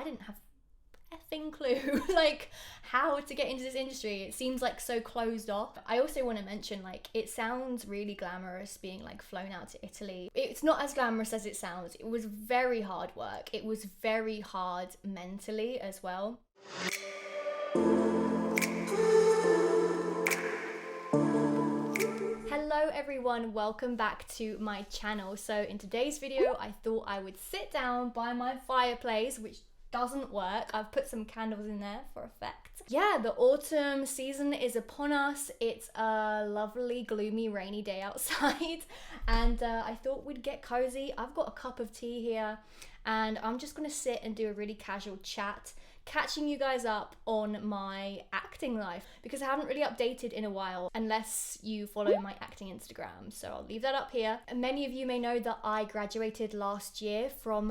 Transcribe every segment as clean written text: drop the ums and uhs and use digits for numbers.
I didn't have effing clue like how to get into this industry. It seems like so closed off. I also want to mention, like, it sounds really glamorous being like flown out to Italy. It's not as glamorous as it sounds. It was very hard work. It was very hard mentally as well. Hello everyone, welcome back to my channel. So in today's video I thought I would sit down by my fireplace, which doesn't work. I've put some candles in there for effect. Yeah, the autumn season is upon us. It's a lovely, gloomy, rainy day outside, and I thought we'd get cozy. I've got a cup of tea here, and I'm just gonna sit and do a really casual chat, catching you guys up on my acting life, because I haven't really updated in a while unless you follow my acting Instagram, so I'll leave that up here. Many of you may know that I graduated last year from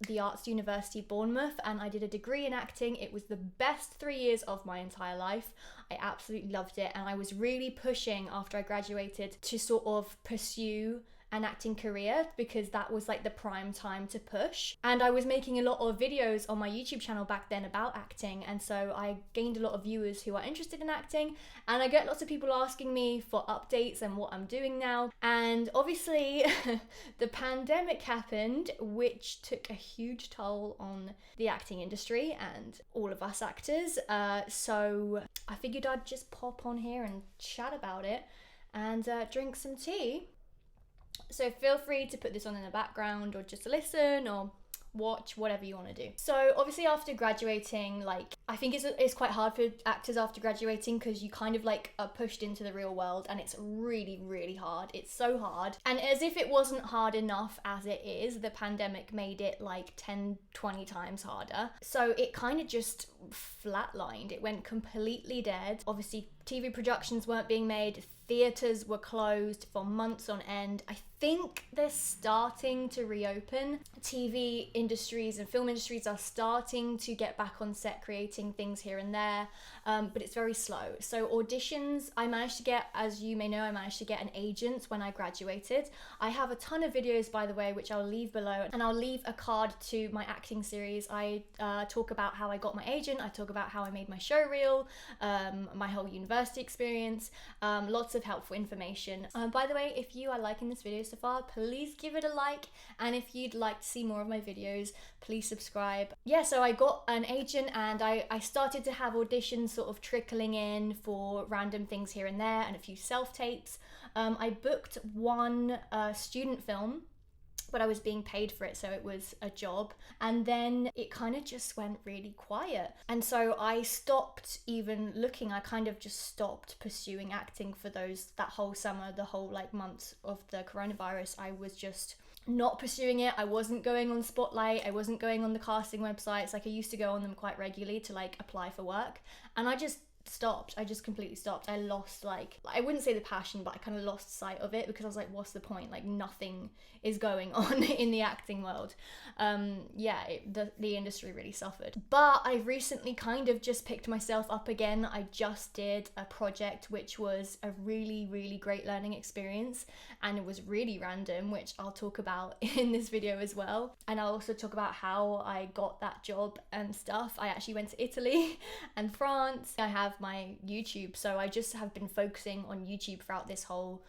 the Arts University Bournemouth, and I did a degree in acting. It was the best 3 years of my entire life. I absolutely loved it, and I was really pushing after I graduated to sort of pursue an acting career, because that was like the prime time to push. And I was making a lot of videos on my YouTube channel back then about acting, and so I gained a lot of viewers who are interested in acting, and I get lots of people asking me for updates and what I'm doing now. And obviously the pandemic happened, which took a huge toll on the acting industry and all of us actors, so I figured I'd just pop on here and chat about it and drink some tea. So feel free to put this on in the background, or just listen or watch, whatever you want to do. So obviously after graduating, like, I think it's quite hard for actors after graduating, because you kind of like are pushed into the real world, and it's really, really hard. It's so hard. And as if it wasn't hard enough as it is, the pandemic made it like 10, 20 times harder. So it kind of just flatlined. It went completely dead. Obviously TV productions weren't being made. Theatres were closed for months on end. I think they're starting to reopen. TV industries and film industries are starting to get back on set, creating things here and there, but it's very slow. So auditions, I managed to get, as you may know, I managed to get an agent when I graduated. I have a ton of videos, by the way, which I'll leave below, and I'll leave a card to my acting series. I talk about how I got my agent, I talk about how I made my show reel, my whole university experience, lots of helpful information. By the way, if you are liking this video so far, please give it a like, and if you'd like to see more of my videos, please subscribe. Yeah, so I got an agent, and I started to have auditions sort of trickling in for random things here and there, and a few self-tapes. I booked one student film, but I was being paid for it, so it was a job. And then it kind of just went really quiet. And so I stopped even looking. I kind of just stopped pursuing acting for that whole summer, the whole like months of the coronavirus. I was just not pursuing it. I wasn't going on Spotlight. I wasn't going on the casting websites. Like, I used to go on them quite regularly to like apply for work. And I just stopped. I just completely stopped. I lost, like, I wouldn't say the passion, but I kind of lost sight of it, because I was like, what's the point? Like, nothing is going on in the acting world. The industry really suffered. But I recently kind of just picked myself up again. I just did a project which was a really, really great learning experience, and it was really random, which I'll talk about in this video as well. And I'll also talk about how I got that job and stuff. I actually went to Italy and France. I have my YouTube, so I just have been focusing on YouTube throughout this whole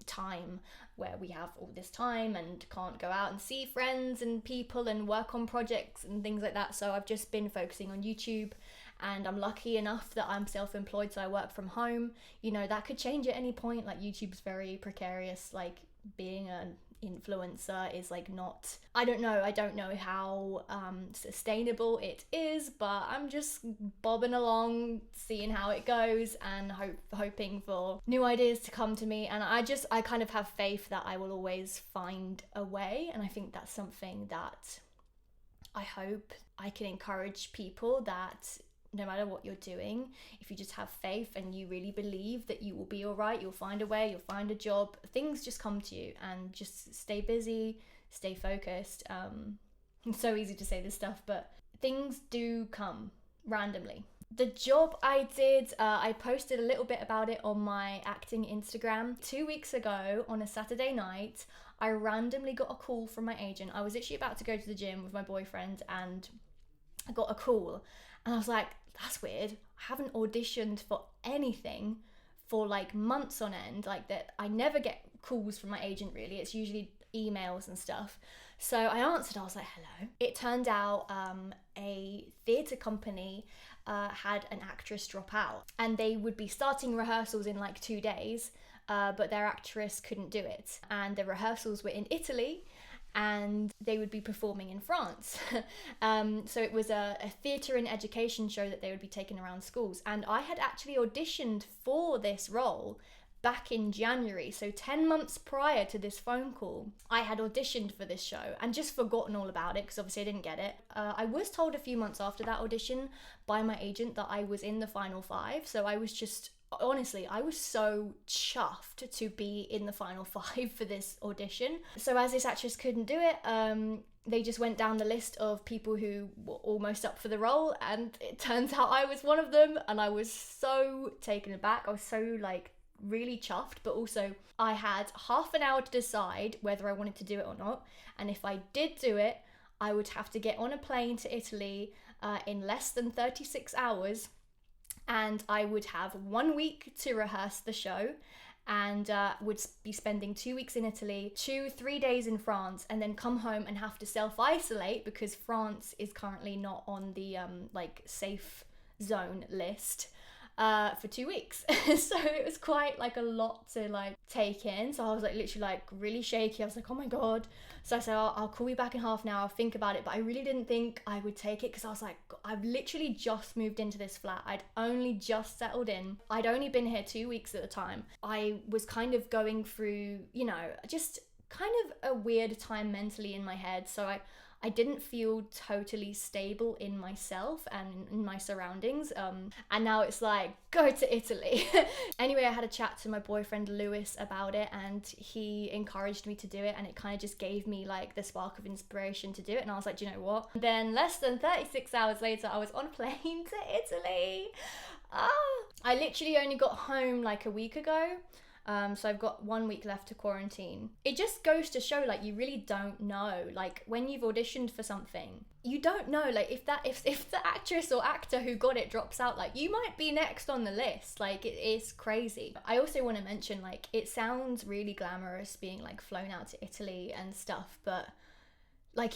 time where we have all this time and can't go out and see friends and people and work on projects and things like that. So I've just been focusing on YouTube, and I'm lucky enough that I'm self-employed, so I work from home. You know, that could change at any point. Like, YouTube's very precarious. Like, being an influencer is like not, I don't know how sustainable it is, but I'm just bobbing along, seeing how it goes, and hoping for new ideas to come to me. And I kind of have faith that I will always find a way, and I think that's something that I hope I can encourage people, that no matter what you're doing, if you just have faith and you really believe that you will be all right, you'll find a way, you'll find a job, things just come to you. And just stay busy, stay focused. It's so easy to say this stuff, but things do come randomly. The job I did, I posted a little bit about it on my acting Instagram. 2 weeks ago on a Saturday night, I randomly got a call from my agent. I was literally about to go to the gym with my boyfriend and I got a call and I was like, that's weird. I haven't auditioned for anything for like months on end. Like that, I never get calls from my agent really. It's usually emails and stuff. So I answered, I was like, hello. It turned out a theatre company had an actress drop out and they would be starting rehearsals in like 2 days, but their actress couldn't do it. And the rehearsals were in Italy and they would be performing in France. So it was a theatre and education show that they would be taking around schools. And I had actually auditioned for this role back in January, so 10 months prior to this phone call. I had auditioned for this show and just forgotten all about it because obviously I didn't get it. I was told a few months after that audition by my agent that I was in the final 5, so I was just, honestly, I was so chuffed to be in the final 5 for this audition. So as this actress couldn't do it, they just went down the list of people who were almost up for the role, and it turns out I was one of them, and I was so taken aback. I was so like really chuffed, but also I had half an hour to decide whether I wanted to do it or not, and if I did do it, I would have to get on a plane to Italy in less than 36 hours, and I would have 1 week to rehearse the show, and would be spending 2 weeks in Italy, 2-3 days in France, and then come home and have to self-isolate because France is currently not on the like safe zone list for 2 weeks. So it was quite like a lot to like take in. So I was like literally like really shaky. I was like, oh my god. So I said, I'll call you back in half an hour, I'll think about it. But I really didn't think I would take it because I was like, I've literally just moved into this flat. I'd only just settled in. I'd only been here 2 weeks at the time. I was kind of going through, you know, just kind of a weird time mentally in my head. So I didn't feel totally stable in myself and in my surroundings. And now it's like, go to Italy. Anyway, I had a chat to my boyfriend Lewis about it and he encouraged me to do it, and it kind of just gave me like the spark of inspiration to do it. And I was like, do you know what? Then less than 36 hours later, I was on a plane to Italy. I literally only got home like a week ago. So I've got 1 week left to quarantine. It just goes to show, like, you really don't know, like, when you've auditioned for something, you don't know, like, if the actress or actor who got it drops out, like, you might be next on the list. Like, it is crazy. I also want to mention, like, it sounds really glamorous being like flown out to Italy and stuff, but like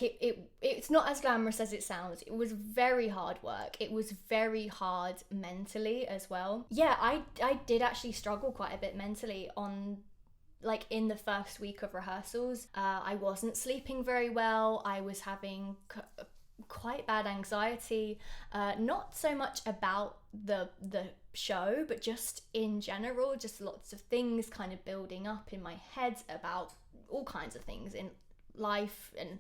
it's not as glamorous as it sounds. It was very hard work. It was very hard mentally as well. Yeah, I did actually struggle quite a bit mentally on like in the first week of rehearsals. I wasn't sleeping very well. I was having quite bad anxiety, not so much about the show, but just in general, just lots of things kind of building up in my head about all kinds of things in life and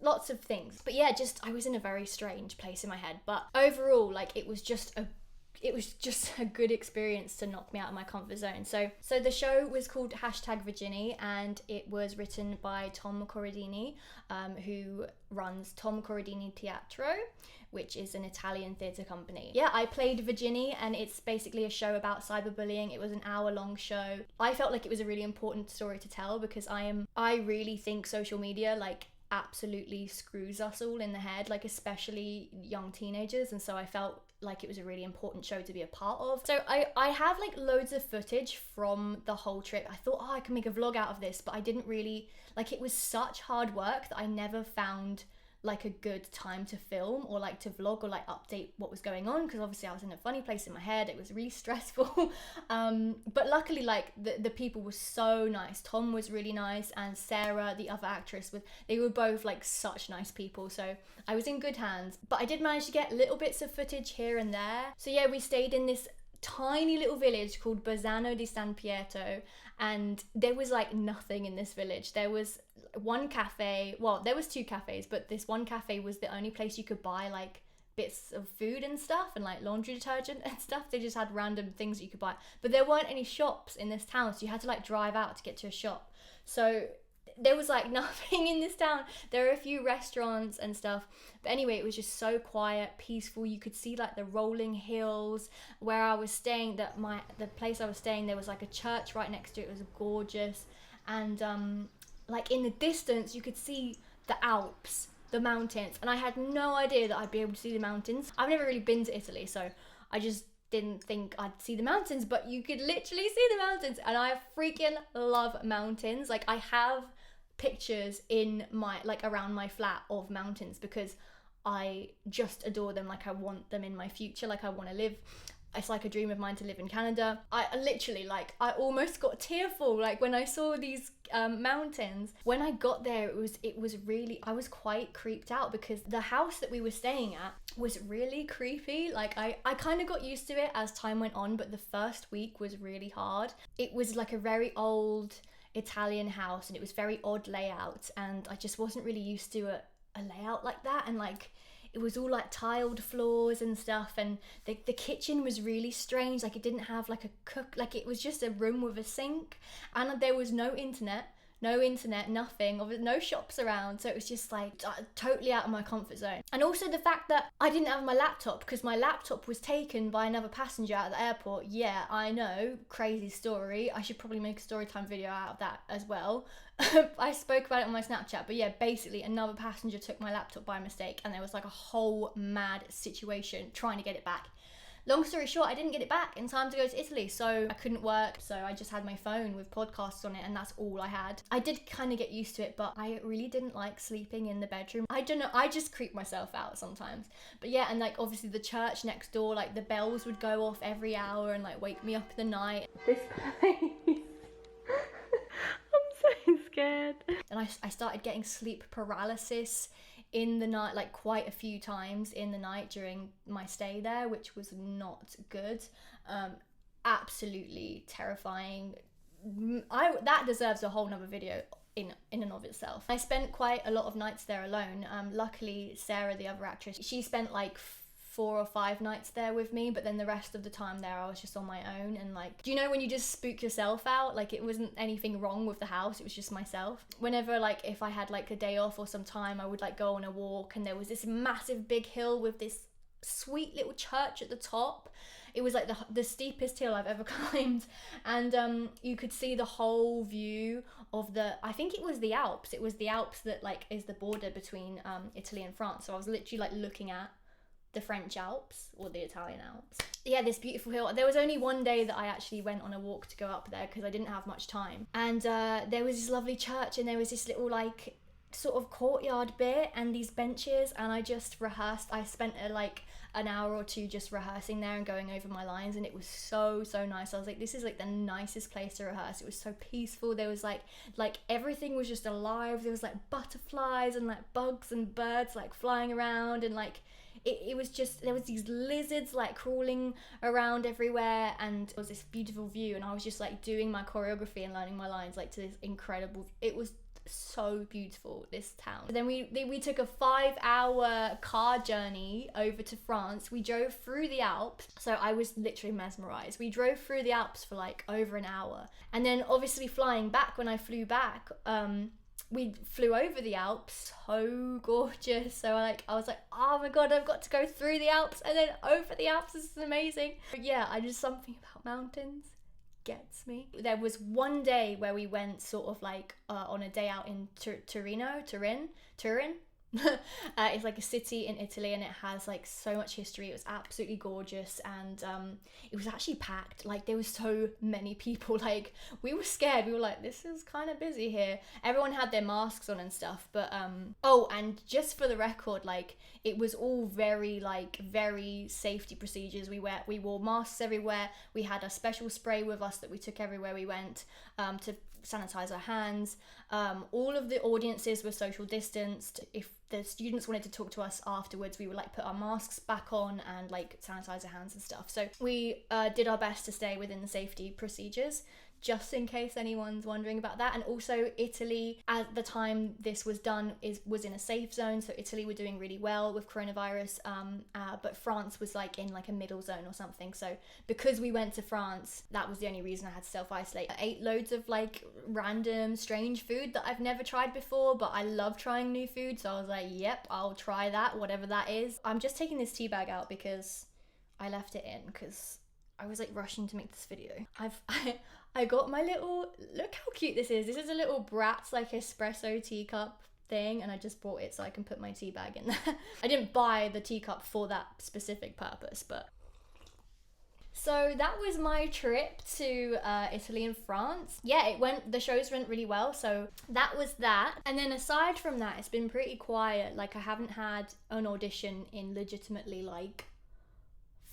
lots of things. But yeah, just I was in a very strange place in my head, but overall, like, it was just a good experience to knock me out of my comfort zone. So the show was called #Virginie, and it was written by Tom Corradini, who runs Tom Corradini Teatro, which is an Italian theatre company. Yeah, I played Virginie, and it's basically a show about cyberbullying. It was an hour-long show. I felt like it was a really important story to tell because I really think social media, like, absolutely screws us all in the head, like especially young teenagers, and so I felt like it was a really important show to be a part of. So I have like loads of footage from the whole trip. I thought, I can make a vlog out of this, but I didn't really, like, it was such hard work that I never found like a good time to film or like to vlog or like update what was going on, because obviously I was in a funny place in my head. It was really stressful. But luckily, like, the people were so nice. Tom was really nice, and Sarah, the other actress, they were both like such nice people, so I was in good hands. But I did manage to get little bits of footage here and there. So yeah, we stayed in this tiny little village called Bassano di San Pietro, and there was like nothing in this village. There was one cafe, well, there was 2 cafes, but this one cafe was the only place you could buy like bits of food and stuff and like laundry detergent and stuff. They just had random things you could buy, but there weren't any shops in this town, so you had to like drive out to get to a shop. So there was like nothing in this town. There are a few restaurants and stuff, but anyway, it was just so quiet, peaceful. You could see like the rolling hills where I was staying. The place I was staying, there was like a church right next to it. It was gorgeous, and like in the distance you could see the Alps, the mountains, and I had no idea that I'd be able to see the mountains. I've never really been to Italy, so I just didn't think I'd see the mountains, but you could literally see the mountains, and I freaking love mountains. Like, I have pictures in my, like, around my flat of mountains because I just adore them. Like, I want them in my future. Like, I want to live, it's like a dream of mine to live in Canada. I literally, like, I almost got tearful, like, when I saw these mountains. When I got there, it was really, I was quite creeped out because the house that we were staying at was really creepy. Like, I kind of got used to it as time went on, but the first week was really hard. It was like a very old Italian house, and it was very odd layout, and I just wasn't really used to a layout like that. And like, it was all like tiled floors and stuff, and the kitchen was really strange. Like, it didn't have like a cook, like it was just a room with a sink, and there was no internet, nothing, no shops around. So it was just like totally out of my comfort zone. And also the fact that I didn't have my laptop because my laptop was taken by another passenger at the airport. Yeah, I know, crazy story. I should probably make a story time video out of that as well. I spoke about it on my Snapchat, but yeah, basically another passenger took my laptop by mistake, and there was like a whole mad situation trying to get it back. Long story short, I didn't get it back in time to go to Italy, so I couldn't work, so I just had my phone with podcasts on it, and that's all I had. I did kind of get used to it, but I really didn't like sleeping in the bedroom. I don't know, I just creep myself out sometimes. But yeah, and like obviously the church next door, like the bells would go off every hour and like wake me up in the night. This place. I'm so scared. And I started getting sleep paralysis in the night, like quite a few times in the night during my stay there, which was not good. Absolutely terrifying. That deserves a whole nother video in and of itself. I spent quite a lot of nights there alone. Luckily Sarah, the other actress, she spent like 4 or 5 nights there with me, but then the rest of the time there I was just on my own. And like, do you know when you just spook yourself out? Like, it wasn't anything wrong with the house, it was just myself. Whenever, like, if I had like a day off or some time, I would like go on a walk, and there was this massive big hill with this sweet little church at the top. It was like the steepest hill I've ever climbed, and you could see the whole view of I think it was the Alps. It was the Alps that like is the border between Italy and France. So I was literally like looking at the French Alps or the Italian Alps. Yeah, this beautiful hill. There was only one day that I actually went on a walk to go up there because I didn't have much time. And there was this lovely church, and there was this little like sort of courtyard bit and these benches, and I just rehearsed. I spent like an hour or two just rehearsing there and going over my lines, and it was so nice. I was like, this is like the nicest place to rehearse. It was so peaceful. There was like everything was just alive. There was like butterflies and like bugs and birds like flying around, and like it was just, there was these lizards like crawling around everywhere, and it was this beautiful view, and I was just like doing my choreography and learning my lines like to this incredible, it was so beautiful, this town. Then we took a 5-hour car journey over to France. We drove through the Alps, so I was literally mesmerized. We drove through the Alps for like over an hour, and then obviously flying back, when I flew back, we flew over the Alps, so gorgeous. So I was like, oh my god, I've got to go through the Alps and then over the Alps. This is amazing. But yeah, I just, something about mountains gets me. There was one day where we went sort of like on a day out in Turin. It's like a city in Italy, and it has like so much history. It was absolutely gorgeous, and it was actually packed. Like, there was so many people. Like, we were scared. We were like, this is kind of busy here. Everyone had their masks on and stuff, but oh, and just for the record, like, it was all very safety procedures. We wore masks everywhere. We had a special spray with us that we took everywhere we went to sanitize our hands. All of the audiences were social distanced. If the students wanted to talk to us afterwards, we would like put our masks back on and like sanitize our hands and stuff. So we did our best to stay within the safety procedures, just in case anyone's wondering about that. And also, Italy at the time this was done was in a safe zone, so Italy were doing really well with coronavirus, but France was like in like a middle zone or something. So because we went to France, that was the only reason I had to self-isolate. I ate loads of like random strange food that I've never tried before, but I love trying new food, so I was like, yep, I'll try that, whatever that is. I'm just taking this tea bag out because I left it in because I was like rushing to make this video. I got my little, look how cute this is. This is a little Bratz like espresso teacup thing, and I just bought it so I can put my tea bag in there. I didn't buy the teacup for that specific purpose, but. So that was my trip to Italy and France. Yeah, the shows went really well, so that was that. And then aside from that, it's been pretty quiet. Like, I haven't had an audition in legitimately like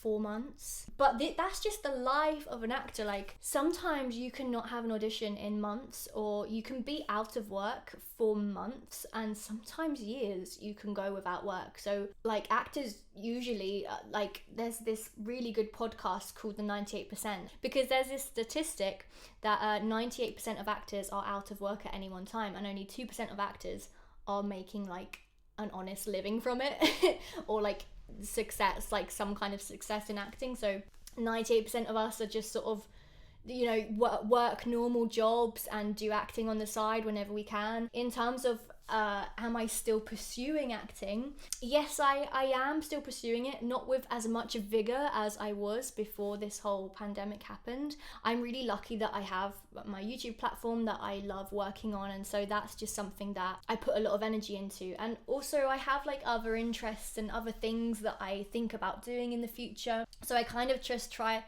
4 months. But that's just the life of an actor. Like, sometimes you cannot have an audition in months, or you can be out of work for months, and sometimes years you can go without work. So like, actors usually like, there's this really good podcast called the 98%, because there's this statistic that 98% of actors are out of work at any one time, and only 2% of actors are making like an honest living from it or like success, like some kind of success in acting. So 98% of us are just sort of, you know, work normal jobs and do acting on the side whenever we can. In terms of am I still pursuing acting? Yes, I am still pursuing it, not with as much vigor as I was before this whole pandemic happened. I'm really lucky that I have my YouTube platform that I love working on, and so that's just something that I put a lot of energy into. And also I have like other interests and other things that I think about doing in the future, so I kind of just try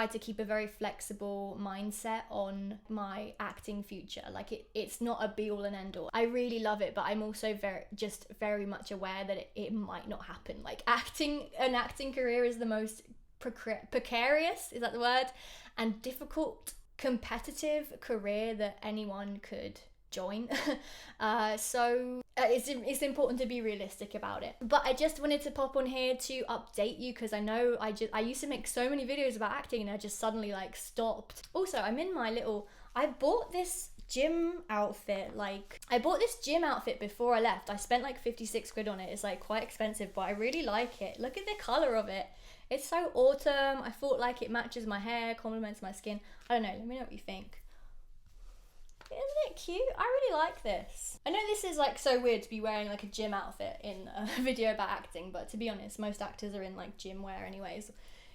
to keep a very flexible mindset on my acting future. Like, it's not a be all and end all. I really love it, but I'm also very much aware that it might not happen. Like, an acting career is the most precarious, is that the word? And difficult, competitive career that anyone could join. So it's important to be realistic about it. But I just wanted to pop on here to update you, because I know I used to make so many videos about acting and I just suddenly like stopped. Also, I bought this gym outfit before I left. I spent like 56 quid on it. It's like quite expensive, but I really like it. Look at the color of it. It's so autumn. I thought like it matches my hair, complements my skin. I don't know, let me know what you think. Isn't it cute? I really like this. I know this is like so weird to be wearing like a gym outfit in a video about acting, but to be honest, most actors are in like gym wear anyways,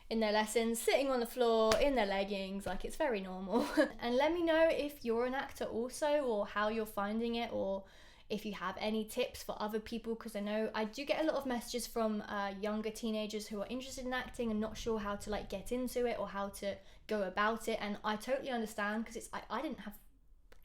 in their lessons, sitting on the floor in their leggings. Like, it's very normal. And let me know if you're an actor also, or how you're finding it, or if you have any tips for other people, because I know I do get a lot of messages from younger teenagers who are interested in acting and not sure how to like get into it or how to go about it. And I totally understand, because I didn't have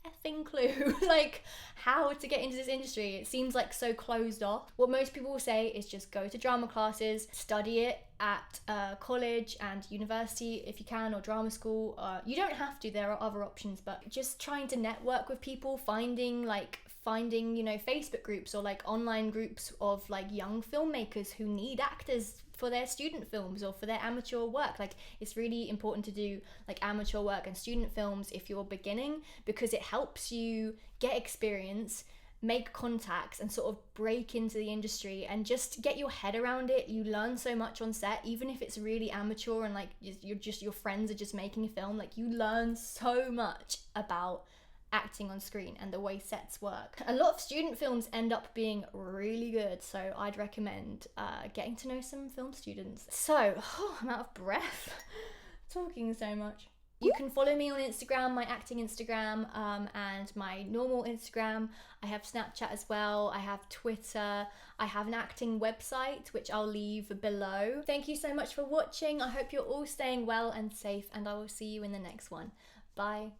effing clue like how to get into this industry. It seems like so closed off. What most people will say is just go to drama classes, study it at college and university if you can, or drama school. You don't have to, there are other options, but just trying to network with people, finding you know, Facebook groups or like online groups of like young filmmakers who need actors for their student films or for their amateur work. Like, it's really important to do like amateur work and student films if you're beginning, because it helps you get experience, make contacts, and sort of break into the industry and just get your head around it. You learn so much on set, even if it's really amateur and like your friends are just making a film. Like, you learn so much about acting on screen and the way sets work. A lot of student films end up being really good, so I'd recommend getting to know some film students. So, I'm out of breath talking so much. You can follow me on Instagram, my acting Instagram, and my normal Instagram. I have Snapchat as well. I have Twitter. I have an acting website, which I'll leave below. Thank you so much for watching. I hope you're all staying well and safe, and I will see you in the next one. Bye.